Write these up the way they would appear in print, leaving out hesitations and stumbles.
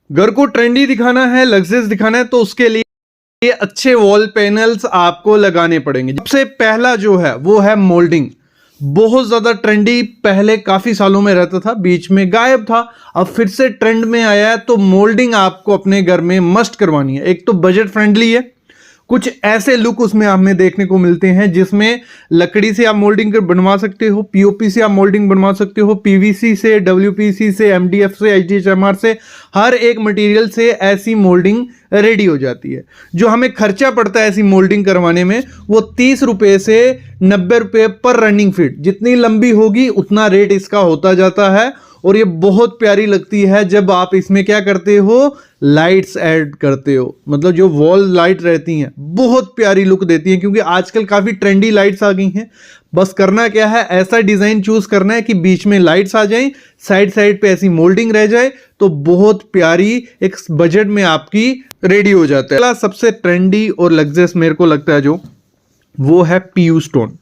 घर को ट्रेंडी दिखाना है, लग्जरियस दिखाना है, तो उसके लिए ये अच्छे वॉल पैनल्स आपको लगाने पड़ेंगे। सबसे पहला जो है वो है मोल्डिंग। बहुत ज्यादा ट्रेंडी पहले काफी सालों में रहता था, बीच में गायब था, अब फिर से ट्रेंड में आया है। तो मोल्डिंग आपको अपने घर में मस्ट करवानी है। एक तो बजट फ्रेंडली है, कुछ ऐसे लुक उसमें हमें देखने को मिलते हैं जिसमें लकड़ी से आप मोल्डिंग बनवा सकते हो, पीओपी से आप मोल्डिंग बनवा सकते हो, पीवीसी से, डब्ल्यूपीसी से, एमडीएफ से, एचडीएचएमआर से, हर एक मटेरियल से ऐसी मोल्डिंग रेडी हो जाती है। जो हमें खर्चा पड़ता है ऐसी मोल्डिंग करवाने में वो 30 रुपए से 90 रुपए पर रनिंग फीट, जितनी लंबी होगी उतना रेट इसका होता जाता है। और ये बहुत प्यारी लगती है जब आप इसमें क्या करते हो, लाइट्स ऐड करते हो, मतलब जो वॉल लाइट रहती हैं बहुत प्यारी लुक देती हैं, क्योंकि आजकल काफ़ी ट्रेंडी लाइट्स आ गई हैं। बस करना क्या है, ऐसा डिज़ाइन चूज करना है कि बीच में लाइट्स आ जाएं, साइड साइड पे ऐसी मोल्डिंग रह जाए, तो बहुत प्यारी एक बजट में आपकी रेडी हो जाता है। सबसे ट्रेंडी और लग्जरियस मेरे को लगता है जो, वो है पीयू स्टोन।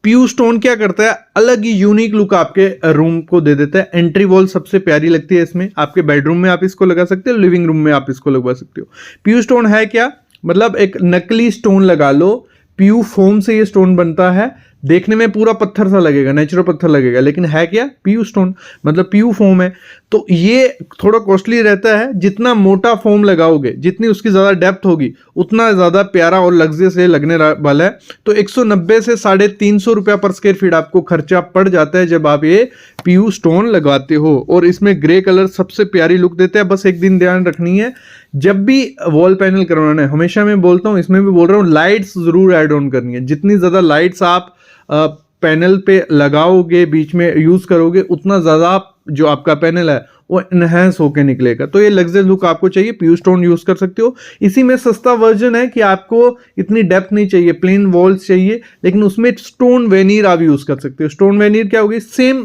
पीयू स्टोन क्या करता है, अलग ही यूनिक लुक आपके रूम को दे देता है। एंट्री वॉल सबसे प्यारी लगती है इसमें, आपके बेडरूम में आप इसको लगा सकते हो, लिविंग रूम में आप इसको लगवा सकते हो। पीयू स्टोन है क्या, मतलब एक नकली स्टोन लगा लो, पीयू फोम से ये स्टोन बनता है, देखने में पूरा पत्थर सा लगेगा, नेचुरल पत्थर लगेगा, लेकिन है क्या, पीयू स्टोन, मतलब पीयू फोम है। तो ये थोड़ा कॉस्टली रहता है, जितना मोटा फोम लगाओगे, जितनी उसकी ज़्यादा डेप्थ होगी, उतना ज़्यादा प्यारा और लग्जरियस लगने वाला है। तो 190 से 350 रुपया पर स्क्वायर फीट आपको खर्चा पड़ जाता है जब आप ये पीयू स्टोन लगाते हो। और इसमें ग्रे कलर सबसे प्यारी लुक देते हैं। बस एक दिन ध्यान रखनी है, जब भी वॉल पैनल करवाना है, हमेशा मैं बोलता हूँ, इसमें भी बोल रहा हूँ, लाइट्स जरूर ऐड ऑन करनी है। जितनी ज़्यादा लाइट्स आप पैनल पे लगाओगे, बीच में यूज करोगे, उतना ज़्यादा जो आपका पैनल है वो इनहेंस होके निकलेगा। तो ये लग्जरी लुक आपको चाहिए, पीयू स्टोन यूज कर सकते हो। इसी में सस्ता वर्जन है कि आपको इतनी डेप्थ नहीं चाहिए, प्लेन वॉल्स चाहिए, लेकिन उसमें स्टोन वेनियर आप यूज कर सकते हो। स्टोन वेनियर क्या होगी, सेम,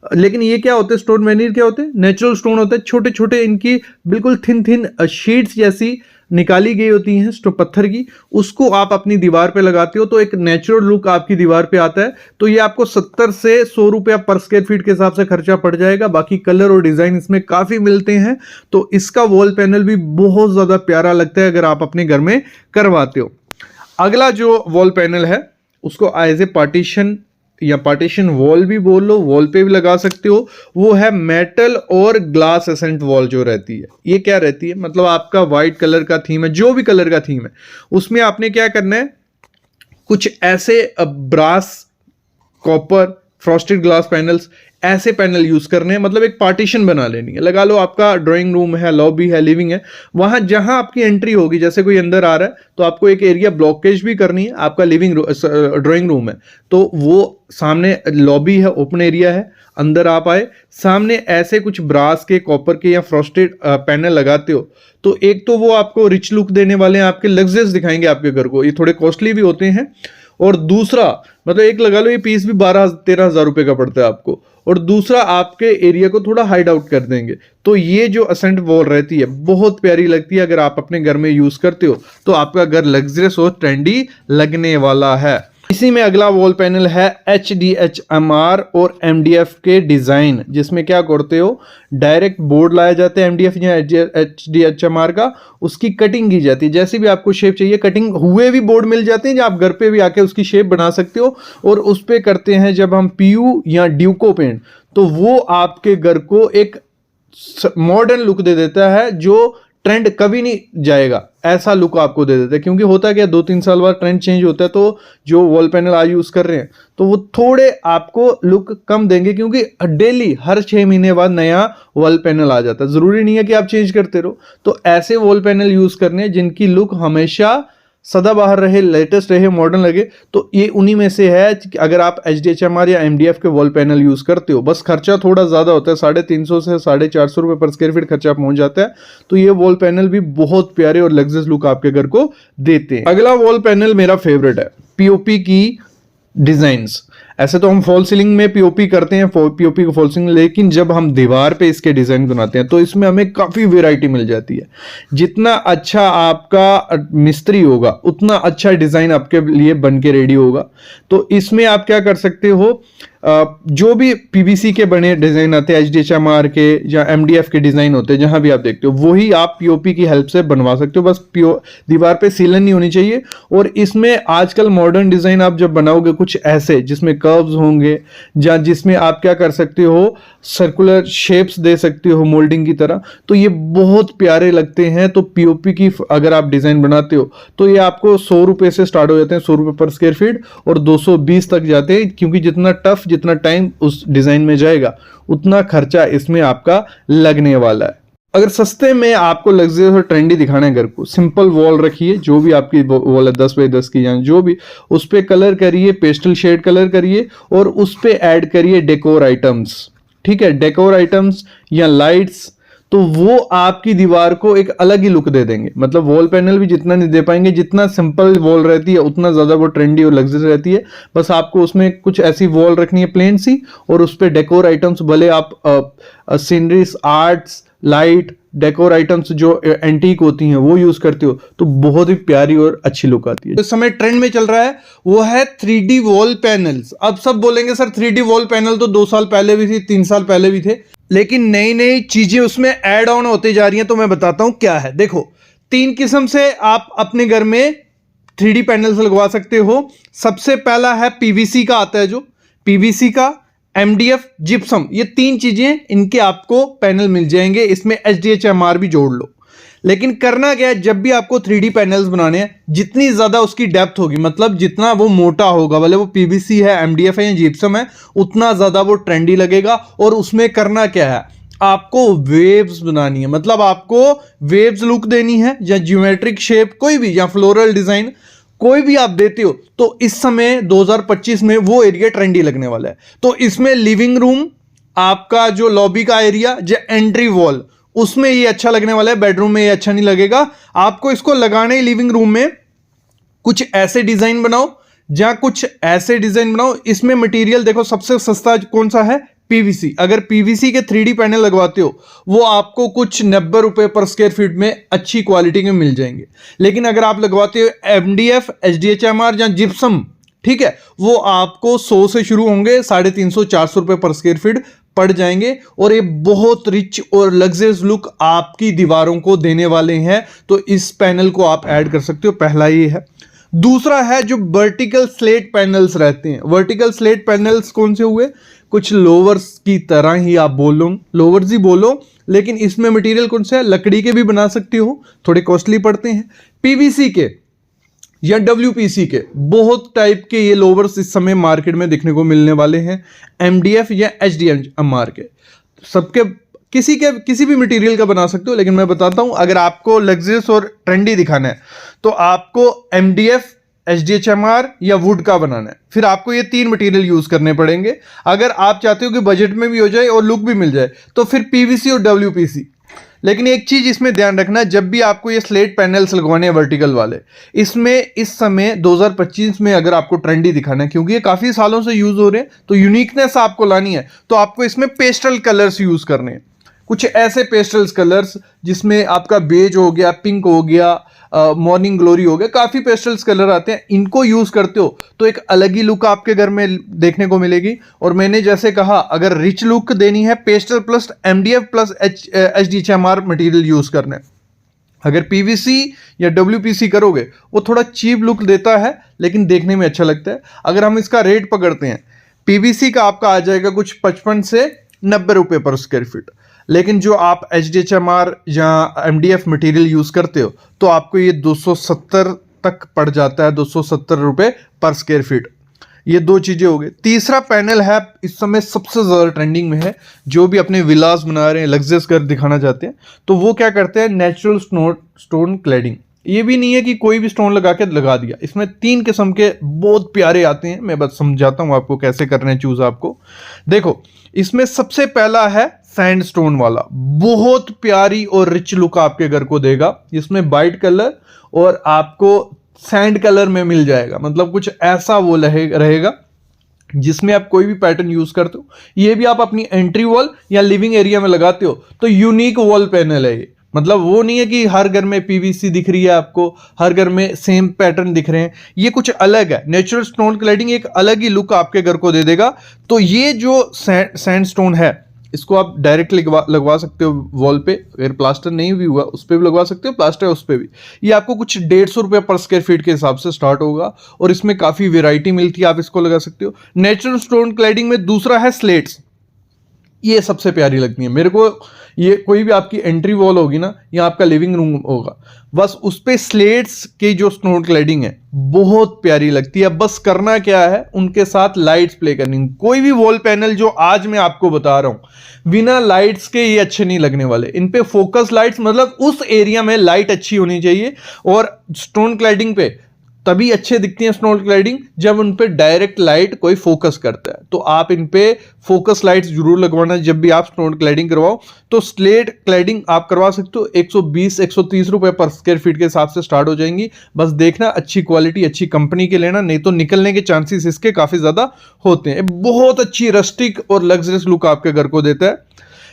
लेकिन ये क्या होते हैं, स्टोन वेनियर क्या होते हैं, नेचुरल स्टोन होते हैं, छोटे छोटे, इनकी बिल्कुल थिन थिन शीट्स जैसी निकाली गई होती हैं पत्थर की, उसको आप अपनी दीवार पे लगाते हो तो एक नेचुरल लुक आपकी दीवार पे आता है। तो ये आपको 70 से 100 रुपया पर स्क्वायर फीट के हिसाब से खर्चा पड़ जाएगा। बाकी कलर और डिजाइन इसमें काफी मिलते हैं, तो इसका वॉल पैनल भी बहुत ज्यादा प्यारा लगता है अगर आप अपने घर में करवाते हो। अगला जो वॉल पैनल है उसको एज ए पार्टीशन या पार्टीशन वॉल भी बोल लो, वॉल पे भी लगा सकते हो, वो है मेटल और ग्लास एसेंट वॉल जो रहती है। ये क्या रहती है, मतलब आपका व्हाइट कलर का थीम है, जो भी कलर का थीम है, उसमें आपने क्या करना है, कुछ ऐसे brass, copper, frosted glass panels, ऐसे पैनल यूज करने हैं। मतलब एक पार्टीशन बना लेनी है। लगा लो आपका ड्राइंग रूम है, लॉबी है, लिविंग है, वहां जहां आपकी एंट्री होगी, जैसे कोई अंदर आ रहा है तो आपको एक एरिया ब्लॉकेज भी करनी है। आपका लिविंग ड्राइंग रूम है तो वो सामने लॉबी है, ओपन एरिया है, अंदर आप आए, सामने ऐसे कुछ ब्रास के, कॉपर के या फ्रॉस्टेड पैनल लगाते हो, तो एक तो वो आपको रिच लुक देने वाले हैं, आपके लग्जरियस दिखाएंगे आपके घर को। ये थोड़े कॉस्टली भी होते हैं। और दूसरा, मतलब एक लगा लो ये पीस भी 12-13 हज़ार रुपए का पड़ता है आपको, और दूसरा आपके एरिया को थोड़ा हाइड आउट कर देंगे। तो ये जो असेंट वॉल रहती है बहुत प्यारी लगती है। अगर आप अपने घर में यूज करते हो तो आपका घर लग्जरियस और ट्रेंडी लगने वाला है। इसी में अगला वॉल पैनल है HDHMR और MDF के डिजाइन, जिसमें क्या करते हो, डायरेक्ट बोर्ड लाया जाता है MDF या HDHMR का, उसकी कटिंग की जाती है। जैसे भी आपको शेप चाहिए, कटिंग हुए भी बोर्ड मिल जाते हैं जो आप घर पे भी आके उसकी शेप बना सकते हो। और उस पे करते हैं जब हम पीयू या ड्यूको पेंट, तो वो आपके घर को एक मॉडर्न लुक दे देता है, जो ट्रेंड कभी नहीं जाएगा, ऐसा लुक आपको दे देता है। क्योंकि होता क्या, 2-3 साल बाद ट्रेंड चेंज होता है, तो जो वॉल पैनल आज यूज कर रहे हैं तो वो थोड़े आपको लुक कम देंगे, क्योंकि डेली हर 6 महीने बाद नया वॉल पैनल आ जाता है। जरूरी नहीं है कि आप चेंज करते रहो। तो ऐसे वॉल पैनल यूज करने जिनकी लुक हमेशा सदाबहार रहे, लेटेस्ट रहे, मॉडर्न लगे, तो ये उन्हीं में से है। अगर आप HDHMR या MDF के वॉल पैनल यूज करते हो, बस खर्चा थोड़ा ज्यादा होता है, 350 से 450 रुपए पर स्क्वायर फीट खर्चा पहुंच जाता है। तो ये वॉल पैनल भी बहुत प्यारे और लग्जरियस लुक आपके घर को देते हैं। अगला वॉल पैनल मेरा फेवरेट है, पीओपी की डिजाइन्स। ऐसे तो हम फॉल सीलिंग में पीओपी करते हैं, पीओपी को फॉल सीलिंग, लेकिन जब हम दीवार पे इसके डिजाइन बनाते हैं तो इसमें हमें काफी वैरायटी मिल जाती है। जितना अच्छा आपका मिस्त्री होगा उतना अच्छा डिजाइन आपके लिए बन के रेडी होगा। तो इसमें आप क्या कर सकते हो, जो भी पीवीसी के बने डिजाइन आते हैं, एचडीएचएमआर के या एमडीएफ के डिजाइन होते हैं, जहां भी आप देखते हो वही आप पीओपी की हेल्प से बनवा सकते हो। बस दीवार पे सीलन नहीं होनी चाहिए। और इसमें आजकल मॉडर्न डिजाइन आप जब बनाओगे कुछ ऐसे जिसमें कर्व्स होंगे, या जिसमें आप क्या कर सकते हो, सर्कुलर शेप्स दे सकते हो मोल्डिंग की तरह, तो ये बहुत प्यारे लगते हैं। तो पीओपी की अगर आप डिजाइन बनाते हो तो ये आपको 100 रुपए से स्टार्ट हो जाते हैं, 100 रुपए पर स्क्वायर फीट, और 220 तक जाते हैं। क्योंकि जितना टफ, जितना टाइम उस डिजाइन में जाएगा, उतना खर्चा इसमें आपका लगने वाला है। अगर सस्ते में आपको लग्जरियस और ट्रेंडी दिखाना है घर को, सिंपल वॉल रखिए, जो भी आपकी वॉल है 10 बाई 10 की, या जो भी, उस पे कलर करिए, पेस्टल शेड कलर करिए, और उस पे ऐड करिए डेकोर आइटम्स। ठीक है, डेकोर आइटम्स या लाइट्स, तो वो आपकी दीवार को एक अलग ही लुक दे देंगे। मतलब वॉल पैनल भी जितना नहीं दे पाएंगे, जितना सिंपल वॉल रहती है उतना ज्यादा वो ट्रेंडी और लग्जरी रहती है। बस आपको उसमें कुछ ऐसी वॉल रखनी है प्लेन सी, और उस पर डेकोर आइटम्स, भले आप sceneries, arts, light, decor items जो एंटीक होती हैं वो यूज करते हो, तो बहुत ही प्यारी और अच्छी लुक आती है। इस समय ट्रेंड में चल रहा है वो है 3D वॉल पैनल्स। अब सब बोलेंगे सर 3D वॉल पैनल तो 2 साल पहले भी थी, 3 साल पहले भी थे, लेकिन नई नई चीजें उसमें ऐड ऑन होती जा रही हैं। तो मैं बताता हूं क्या है। देखो, 3 किस्म से आप अपने घर में 3D पैनल्स लगवा सकते हो। सबसे पहला है पीवीसी का आता है, जो पीवीसी का, एमडीएफ, जिप्सम, ये 3 चीजें इनके आपको पैनल मिल जाएंगे। इसमें एचडीएचएमआर भी जोड़ लो। लेकिन करना क्या है, जब भी आपको 3D पैनल्स बनाने हैं, जितनी ज्यादा उसकी डेप्थ होगी, मतलब जितना वो मोटा होगा, भले वो पीवीसी है, एमडीएफ है या जिप्सम है, उतना ज्यादा वो ट्रेंडी लगेगा। और उसमें करना क्या है, आपको वेव्स बनानी है, मतलब आपको वेव्स लुक देनी है, या ज्योमेट्रिक शेप कोई भी, या फ्लोरल डिजाइन कोई भी आप देते हो, तो इस समय 2025 में वो एरिया ट्रेंडी लगने वाला है। तो इसमें लिविंग रूम, आपका जो लॉबी का एरिया, जो एंट्री वॉल, उसमें ये अच्छा लगने वाला है। बेडरूम में ये अच्छा नहीं लगेगा। आपको इसको लगाने ही लिविंग रूम में कुछ ऐसे डिजाइन बनाओ, या कुछ ऐसे डिजाइन बनाओ। इसमें मटेरियल देखो, सबसे सस्ता कौन सा है, पीवीसी। अगर पीवीसी के 3D पैनल लगवाते हो, वो आपको कुछ 90 रुपए पर स्क्वायर फीट में अच्छी क्वालिटी के मिल जाएंगे। लेकिन अगर आप लगवाते हो एमडीएफ, एचडीएचएमआर या जिप्सम, ठीक है, वो आपको 100 से शुरू होंगे, 350 400 रुपए पर स्क्वायर फीट पड़ जाएंगे। और ये बहुत रिच और लग्जरियस लुक आपकी दीवारों को देने वाले हैं। तो इस पैनल को आप ऐड कर सकते हो। पहला ये है। दूसरा है जो वर्टिकल स्लेट पैनल्स रहते हैं। वर्टिकल स्लेट पैनल्स कौन से हुए, कुछ लोवर्स की तरह ही आप बोलो, लोवर्स ही बोलो, लेकिन इसमें मटेरियल कौन सा है, लकड़ी के भी बना सकते हो, थोड़े कॉस्टली पड़ते हैं। पीवीसी के या डब्ल्यूपीसी के बहुत टाइप के ये लोवर्स इस समय मार्केट में देखने को मिलने वाले हैं। एमडीएफ या एचडीएचएमआर के, सबके किसी भी मटेरियल का बना सकते हो। लेकिन मैं बताता हूं, अगर आपको लग्जरियस और ट्रेंडी दिखाना है तो आपको एमडीएफ, एचडीएचएमआर या वुड का बनाना है। फिर आपको ये 3 मटेरियल यूज करने पड़ेंगे। अगर आप चाहते हो कि बजट में भी हो जाए और लुक भी मिल जाए, तो फिर पीवीसी और डब्ल्यूपीसी। लेकिन एक चीज इसमें ध्यान रखना, जब भी आपको ये स्लेट पैनल्स लगवाने हैं वर्टिकल वाले, इसमें इस समय 2025 में अगर आपको ट्रेंडी दिखाना है, क्योंकि ये काफी सालों से यूज हो रहे हैं, तो यूनिकनेस आपको लानी है, तो आपको इसमें पेस्टल कलर्स यूज करने हैं। कुछ ऐसे पेस्टल कलर्स जिसमें आपका बेज हो गया, पिंक हो गया, मॉर्निंग ग्लोरी हो गया, काफी पेस्टल्स कलर आते हैं। इनको यूज करते हो तो एक अलग ही लुक आपके घर में देखने को मिलेगी। और मैंने जैसे कहा, अगर रिच लुक देनी है, pastel plus MDF plus HDHMR material use करना है। अगर पीवीसी या डब्ल्यूपीसी करोगे, वो थोड़ा चीप लुक देता है, लेकिन देखने में अच्छा लगता है। अगर हम इसका रेट पकड़ते हैं, पीवीसी का आपका आ जाएगा कुछ 55 से 90 रुपए पर स्क्वायर फीट। लेकिन जो आप एचडीएचएमआर या एमडीएफ मटेरियल यूज करते हो, तो आपको ये 270 तक पड़ जाता है, 270 रुपए पर स्क्वायर फीट। ये 2 चीजें हो गई। तीसरा पैनल है, इस समय सबसे ज्यादा ट्रेंडिंग में है, जो भी अपने विलास बना रहे हैं, लग्जरियस घर दिखाना चाहते हैं, तो वो क्या करते हैं, नेचुरल स्टोन क्लैडिंग। ये भी नहीं है कि कोई भी स्टोन लगा के लगा दिया। इसमें 3 किस्म के बहुत प्यारे आते हैं। मैं बस समझाता हूं आपको कैसे करना है चूज आपको। देखो, इसमें सबसे पहला है सैंडस्टोन वाला, बहुत प्यारी और रिच लुक आपके घर को देगा। इसमें वाइट कलर और आपको सैंड कलर में मिल जाएगा, मतलब कुछ ऐसा वो रहेगा जिसमें आप कोई भी पैटर्न यूज करते हो। ये भी आप अपनी एंट्री वॉल या लिविंग एरिया में लगाते हो, तो यूनिक वॉल पैनल है ये। मतलब वो नहीं है कि हर घर में पीवीसी दिख रही है आपको, हर घर में सेम पैटर्न दिख रहे हैं, ये कुछ अलग है। नेचुरल स्टोन क्लैडिंग एक अलग ही लुक आपके घर को दे देगा। तो ये जो सैंडस्टोन है, इसको आप डायरेक्ट लगवा सकते हो वॉल पे, अगर प्लास्टर नहीं भी हुआ उस पर भी लगवा सकते हो, प्लास्टर है उस पर भी। ये आपको कुछ 150 रुपये पर स्क्वायर फीट के हिसाब से स्टार्ट होगा, और इसमें काफ़ी वेराइटी मिलती है, आप इसको लगा सकते हो। नेचुरल स्टोन क्लैडिंग में दूसरा है स्लेट्स, ये सबसे प्यारी लगती है मेरे को। ये कोई भी आपकी एंट्री वॉल होगी ना, या आपका लिविंग रूम होगा, बस उस पे स्लेट्स की जो स्टोन क्लैडिंग है बहुत प्यारी लगती है। बस करना क्या है, उनके साथ लाइट्स प्ले करनी। कोई भी वॉल पैनल जो आज मैं आपको बता रहा हूं, बिना लाइट्स के ये अच्छे नहीं लगने वाले। इन पे फोकस लाइट्स, मतलब उस एरिया में लाइट अच्छी होनी चाहिए। और स्टोन क्लैडिंग पे तभी अच्छे दिखती हैं स्टोन क्लैडिंग जब उन पे डायरेक्ट लाइट कोई फोकस करता है। तो आप इन पे फोकस लाइट्स जरूर लगवाना जब भी आप स्टोन क्लैडिंग करवाओ। तो स्लेट क्लैडिंग आप करवा सकते हो, 120-130 रुपए पर स्क्वायर फीट के हिसाब से स्टार्ट हो जाएंगी। बस देखना अच्छी क्वालिटी अच्छी कंपनी के लेना, नहीं तो निकलने के चांसेस इसके काफी ज्यादा होते हैं। बहुत अच्छी रस्टिक और लग्जरियस लुक आपके घर को देता है।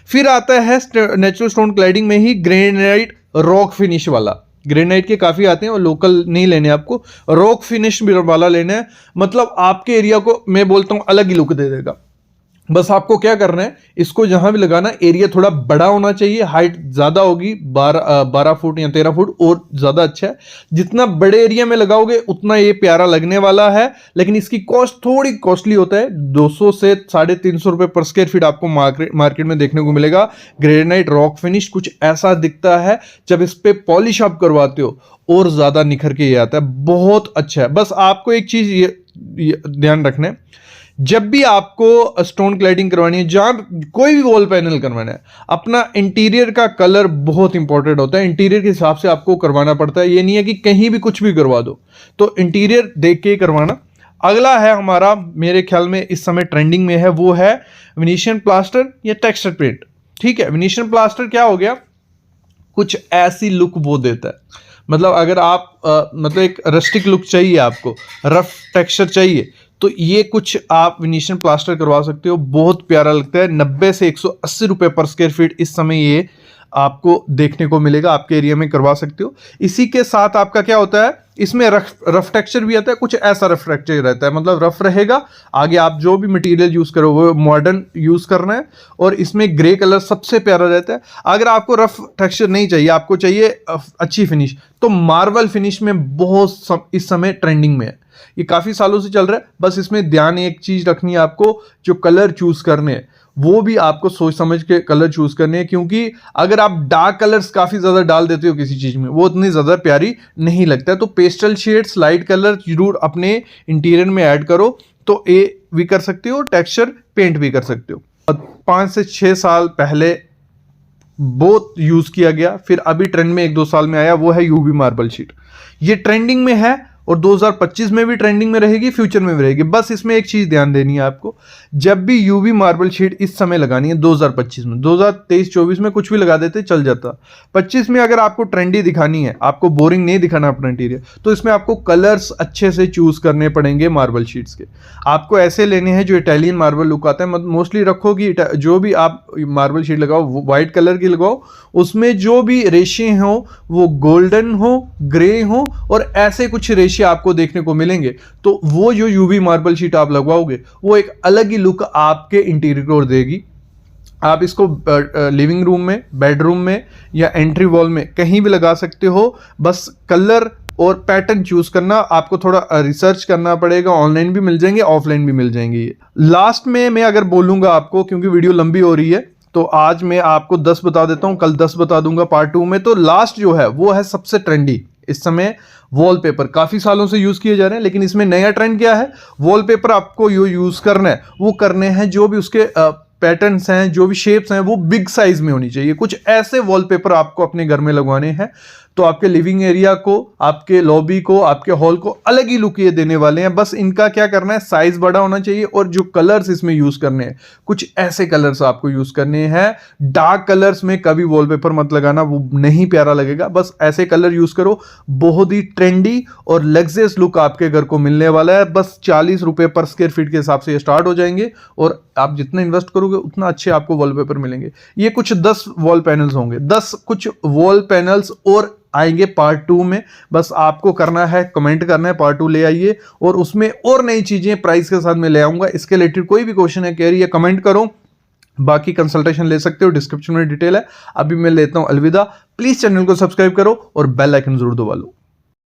फिर आता है नेचुरल स्टोन क्लैडिंग में ही ग्रेनाइट रॉक फिनिश वाला। ग्रेनाइट के काफी आते हैं और लोकल नहीं लेने, आपको रॉक फिनिश वाला लेना है। मतलब आपके एरिया को मैं बोलता हूं अलग ही लुक दे देगा। बस आपको क्या करना है, इसको जहां भी लगाना, एरिया थोड़ा बड़ा होना चाहिए, हाइट ज्यादा होगी 12 फुट या 13 फुट और ज्यादा अच्छा है। जितना बड़े एरिया में लगाओगे उतना ये प्यारा लगने वाला है। लेकिन इसकी कॉस्ट थोड़ी कॉस्टली होता है, 200 से 350 रुपए पर स्क्वायर फीट आपको मार्केट में देखने को मिलेगा। ग्रेनाइट रॉक फिनिश कुछ ऐसा दिखता है, जब इस पे पॉलिश आप करवाते हो और ज्यादा निखर के ये आता है, बहुत अच्छा है। बस आपको एक चीज ये ध्यान रखना है, जब भी आपको स्टोन क्लैडिंग करवानी है, जहां कोई भी वॉल पैनल करवाना है, अपना इंटीरियर का कलर बहुत इंपॉर्टेंट होता है। इंटीरियर के हिसाब से आपको करवाना पड़ता है, ये नहीं है कि कहीं भी कुछ भी करवा दो। तो इंटीरियर देख के करवाना। अगला है हमारा, मेरे ख्याल में इस समय ट्रेंडिंग में है, वो है वेनेशियन प्लास्टर या टेक्सचर पेंट। ठीक है, वेनेशियन प्लास्टर क्या हो गया, कुछ ऐसी लुक वो देता है। मतलब अगर आप मतलब एक रस्टिक लुक चाहिए, आपको रफ टेक्सचर चाहिए, तो ये कुछ आप वेनेशियन प्लास्टर करवा सकते हो, बहुत प्यारा लगता है। 90 से 180 रुपए पर स्क्वायर फीट इस समय ये आपको देखने को मिलेगा, आपके एरिया में करवा सकते हो। इसी के साथ आपका क्या होता है, इसमें रफ टेक्सचर भी आता है, कुछ ऐसा रफ टेक्सचर रहता है, मतलब रफ रहेगा। आगे आप जो भी मटेरियल यूज करो वो मॉडर्न यूज करना है, और इसमें ग्रे कलर सबसे प्यारा रहता है। अगर आपको रफ टेक्सचर नहीं चाहिए, आपको चाहिए अच्छी फिनिश, तो मार्बल फिनिश में बहुत इस समय ट्रेंडिंग में है, ये काफी सालों से चल रहा है। बस इसमें ध्यान एक चीज रखनी है आपको, जो कलर चूज करने हैं वो भी आपको सोच समझ के कलर चूज करने हैं, क्योंकि अगर आप डार्क कलर्स काफी ज्यादा डाल देते हो किसी चीज में, वो उतनी ज्यादा प्यारी नहीं लगता है। तो पेस्टल शेड्स लाइट कलर जरूर अपने इंटीरियर में ऐड करो, तो ये भी कर सकते हो, टेक्सचर पेंट भी कर सकते हो। 5 से 6 साल पहले बहुत यूज किया गया, फिर अभी ट्रेंड में 1-2 साल में आया, वो है यूवी मार्बल शीट। ये ट्रेंडिंग में है और 2025 में भी ट्रेंडिंग में रहेगी, फ्यूचर में भी रहेगी। बस इसमें एक चीज ध्यान देनी है आपको, जब भी यूवी मार्बल शीट इस समय लगानी है 2025 में, 2023-24 में कुछ भी लगा देते चल जाता। 25 में अगर आपको ट्रेंडी दिखानी है, आपको बोरिंग नहीं दिखाना अपना इंटीरियर, तो इसमें आपको कलर्स अच्छे से चूज करने पड़ेंगे मार्बल शीट्स के। आपको ऐसे लेने हैं जो इटालियन मार्बल लुक आता है। मोस्टली रखो कि जो भी आप मार्बल शीट लगाओ व्हाइट कलर की लगाओ, उसमें जो भी रेशे हो वो गोल्डन हो, ग्रे हो, और ऐसे कुछ रेशे आपको देखने को मिलेंगे। तो वो जो यूवी मार्बल शीट आप लगवाओगे वो एक अलग ही लुक आपके इंटीरियर को देगी। आप इसको लिविंग रूम में, बेडरूम में या एंट्री वॉल में कहीं भी लगा सकते हो। बस कलर और पैटर्न चूज करना, आपको थोड़ा रिसर्च करना पड़ेगा, ऑनलाइन भी मिल जाएंगे, ऑफलाइन भी मिल जाएंगे। ये लास्ट में मैं अगर बोलूंगा आपको, क्योंकि वीडियो लंबी हो रही है, तो आज मैं आपको 10 बता देता हूं, कल 10 बता दूंगा पार्ट 2 में। तो लास्ट जो है वो है सबसे ट्रेंडी इस समय वॉलपेपर, काफी सालों से यूज किए जा रहे हैं, लेकिन इसमें नया ट्रेंड क्या है, वॉलपेपर आपको यूज करना है, वो करने हैं जो भी उसके पैटर्न्स हैं, जो भी शेप्स हैं, वो बिग साइज में होनी चाहिए। कुछ ऐसे वॉलपेपर आपको अपने घर में लगवाने हैं। तो आपके लिविंग एरिया को, आपके लॉबी को, आपके हॉल को अलग ही लुक ये देने वाले हैं। बस इनका क्या करना है, साइज बड़ा होना चाहिए और जो कलर्स इसमें यूज करने हैं कुछ ऐसे कलर्स आपको यूज करने हैं। डार्क कलर्स में कभी वॉलपेपर मत लगाना, वो नहीं प्यारा लगेगा। बस ऐसे कलर यूज करो, बहुत ही ट्रेंडी और लग्जरियस लुक आपके घर को मिलने वाला है। बस 40 रुपए पर स्क्वायर फीट के हिसाब से ये स्टार्ट हो जाएंगे और आप जितना इन्वेस्ट करोगे उतना अच्छे आपको वॉलपेपर मिलेंगे। ये कुछ 10 वॉल पैनल्स होंगे, 10 कुछ वॉल पैनल्स और आएंगे पार्ट 2 में। बस आपको करना है, कमेंट करना है, पार्ट 2 ले आइए और उसमें और नई चीजें प्राइस के साथ मैं ले आऊंगा। इसके रिलेटेड कोई भी क्वेश्चन है, कह रही है, कमेंट करो। बाकी कंसल्टेशन ले सकते हो, डिस्क्रिप्शन में डिटेल है। अभी मैं लेता हूं अलविदा। प्लीज चैनल को सब्सक्राइब करो और बेल आइकन जरूर दबा लो।